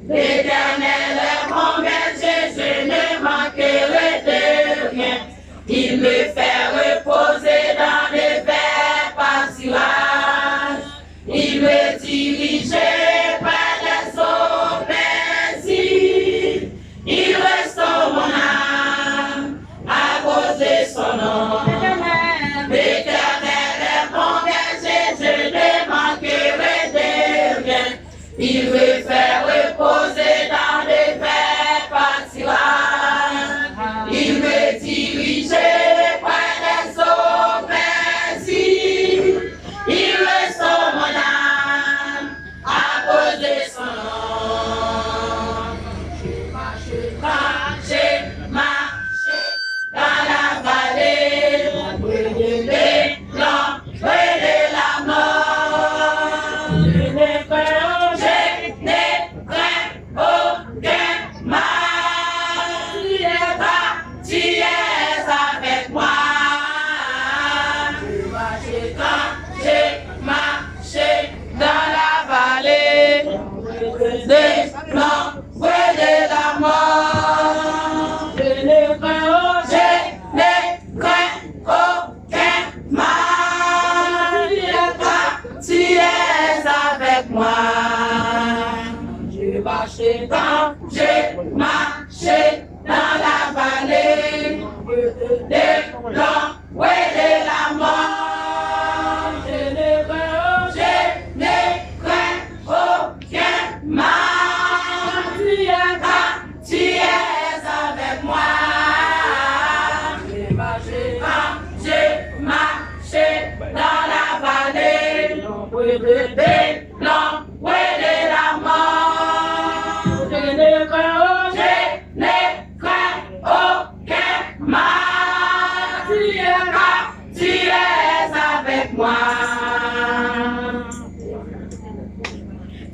L'Éternel est mon berger, je ne manquerai de rien. Il me fait reposer dans les verts pâturages. Il me dirige par les eaux paisibles. Il restaure mon âme à cause de son nom. L'Éternel est mon berger, je ne manquerai de rien. Il me fait reposer dans les verts pâturages. Il me dirige par les eaux paisibles. Il restaure mon âme à cause de son nom. J'ai marché dans la vallée de l'ombre de la mort. Je n'ai craint aucun mal. Tu es avec moi. J'ai marché dans la vallée de l'ombre de la mort. Je n'ai craint aucun mal. Tu es avec moi. J'ai marché dans la vallée de l'ombre de la mort. Je n'ai craint aucun mal. Tu es avec moi. J'ai marché dans la vallée de l'ombre de la mort. Je n'ai craint aucun mal. Tu es avec moi.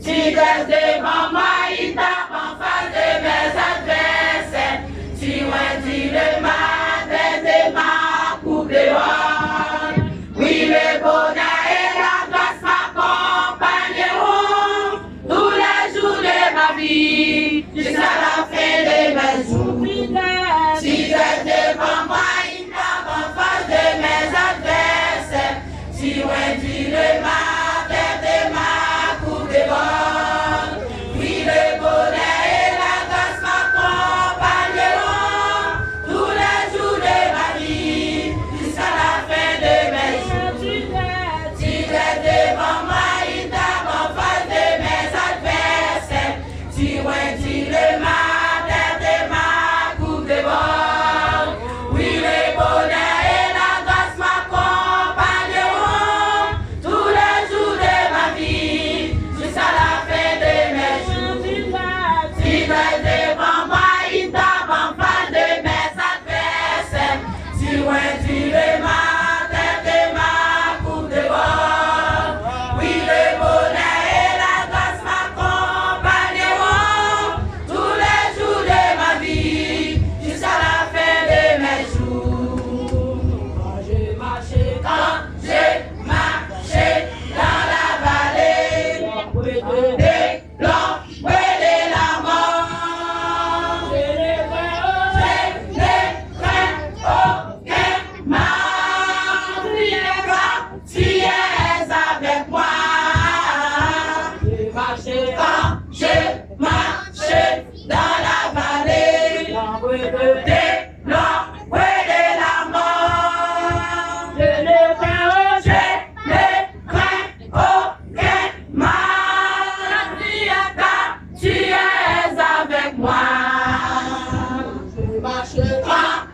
Tu restes devant moi, il tape en face de mes adversaires. Tu m'as le matin de ma coupe de roi. Oui, le bonheur et la grâce m'accompagneront tous les jours de ma vie, jusqu'à la fin de mes jours. Tu restes devant moi, il tape en face de mes adversaires. Tu m'as le matin de ma coupe de roi. Oui, le bonheur et la grâce m'accompagneront tous les jours de ma vie, jusqu'à la fin de mes jours. Tu restes devant moi, il tape en face de mes adversaires. Tu m'as le matin de ma coupe de roi. Oui, le bonheur et la grâce m'accompagneront tous les jours de ma vie, jusqu'à la fin de mes jours. Tu restes devant moi, il tape en face de mes adversaires. Tu m'as le matin de ma coupe de roi. Oui, le bonheur et la grâce m'accompagneront tous les jours de ma vie, jusqu'à la fin de mes jours. Quand j'ai marché dans la vallée de l'ombre de la mort, je n'ai craint aucun mal. Tu es avec moi. J'ai marché dans la vallée de l'ombre de la mort. Je n'ai craint aucun mal. Tu es avec moi.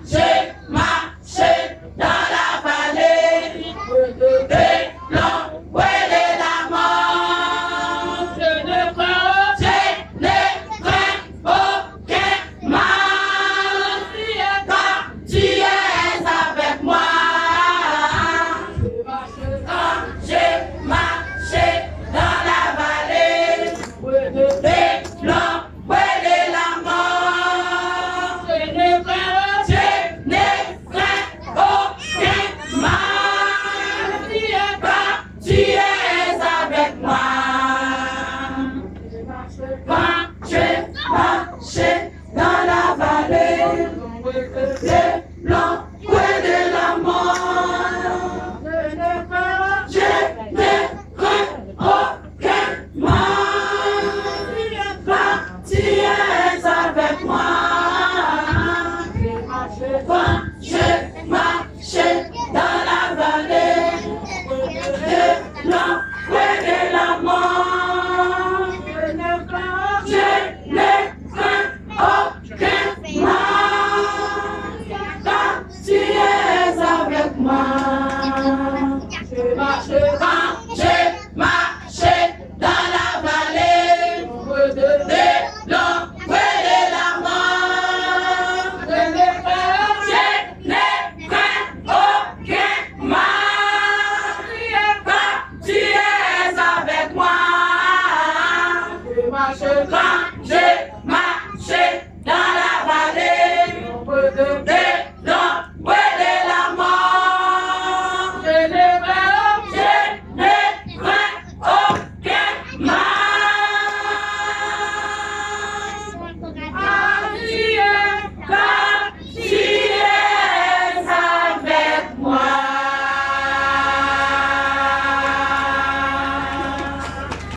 J'ai marché dans la vallée de l'ombre de la mort. Je n'ai craint aucun mal. Tu es avec moi. J'ai marché dans la vallée de l'ombre de la mort. Je n'ai craint ce